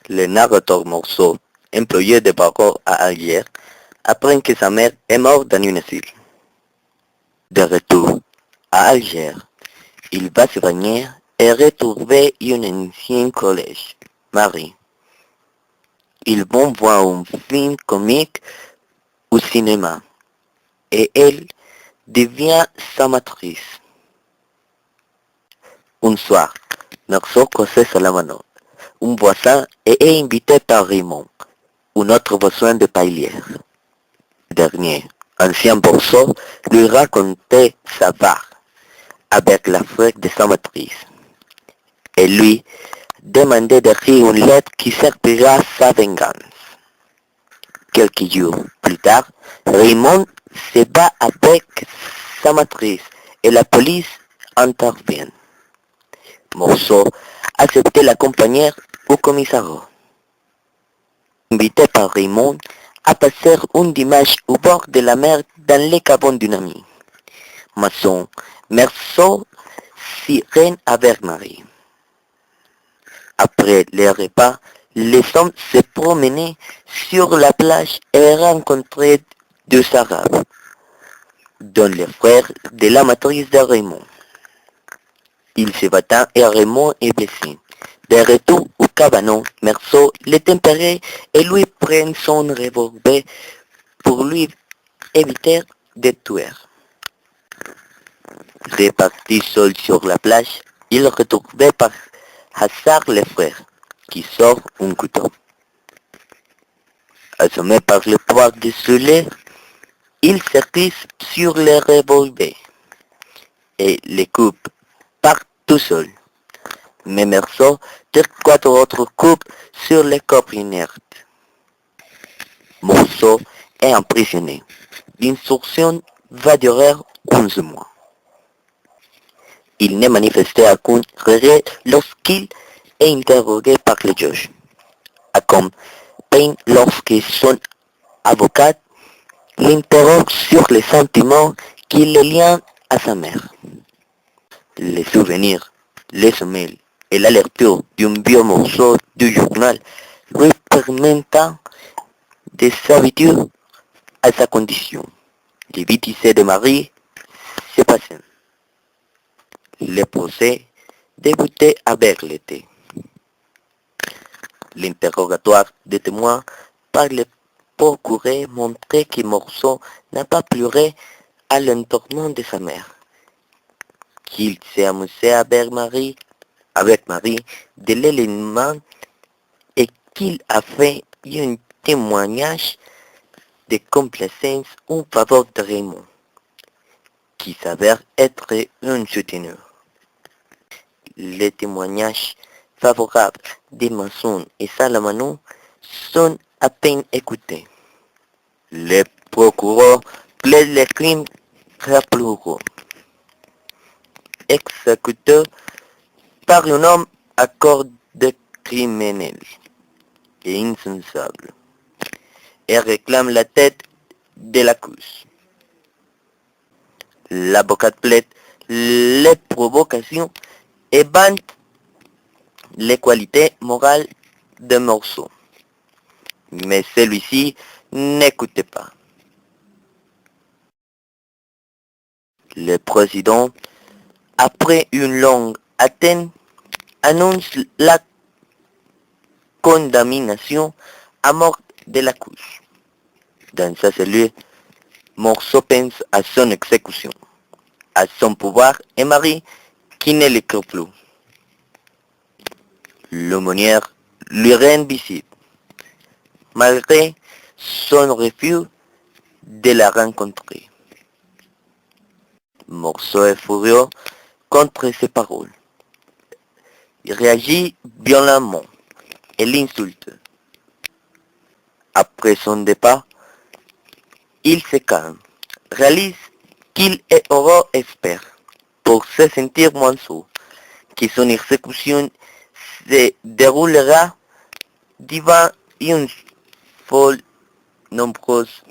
Le narrateur Morceau, employé de barreau à Alger, apprend que sa mère est morte dans un asile. De retour à Alger, il va se baigner et retrouver un ancien collège, Marie. Ils vont voir un film comique au cinéma et elle devient sa matrice. Un soir, Marceau cause à la mano. Un voisin est invité par Raymond, un autre voisin de Pailière. Le dernier, ancien bourgeois, lui racontait sa part avec la frère de sa matrice. Et lui demandait d'écrire une lettre qui servira à sa vengeance. Quelques jours plus tard, Raymond se bat avec sa matrice et la police intervient. Morceau acceptait l'accompagner au commissariat. Invité par Raymond à passer un dimanche au bord de la mer dans les cabanes d'une amie. Maçon, Merceau s'y rend avec Marie. Après le repas, les hommes se promenaient sur la plage et rencontraient deux Arabes, dont le frère de la matrice de Raymond. Il se battent et Raymond est blessé. De retour au cabanon, Merceau le tempère et lui prend son revolver pour lui éviter de tuer. Réparti seul sur la plage, il retrouvait par hasard le frère, qui sort un couteau. Assommé par le poids désolé, il se glisse sur le revolver et le coupe part tout seul. Mais Merceau tire 4 autres coupes sur le corps inerte. Morceau est emprisonné. L'instruction va durer 11 mois. Il ne manifestait aucun regret lorsqu'il est interrogé par le juge. À comme peine lorsque son avocat l'interroge sur les sentiments qui le lient à sa mère. Les souvenirs, les sommeils et la lecture d'un vieux morceau du journal lui permettent de s'habituer à sa condition. Les bêtises de Marie se passaient. Le procès débutait avec l'été. L'interrogatoire des témoins par le procureur montrait que Morceau n'a pas pleuré à l'enterrement de sa mère, qu'il s'est amusé avec Marie de l'élément et qu'il a fait un témoignage de complaisance en faveur de Raymond, qui s'avère être un souteneur. Les témoignages favorables des Masson et Salamano sont à peine écoutés. Le procureur plaide les crimes rappelés, exécutés par un homme à corps de criminel et insensible, et réclame la tête de l'accusé. L'avocat plaide les provocations et vante les qualités morales de Morceau. Mais celui-ci n'écoutait pas. Le président, après une longue attente, annonce la condamnation à mort de l'accusé. Dans sa cellule, Morceau pense à son exécution, à son pouvoir et Marie qui ne l'écrit plus. L'aumônière lui rend visite, malgré son refus de la rencontrer. Morceau est furieux contre ses paroles. Il réagit violemment et l'insulte. Après son départ, il se calme, réalise qu'il est heureux espère, pour se sentir moins sourd, que son exécution se déroulera devant une foule nombreuse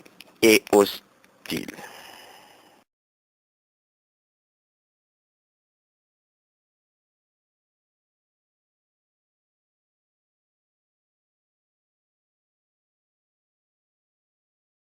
et hostile.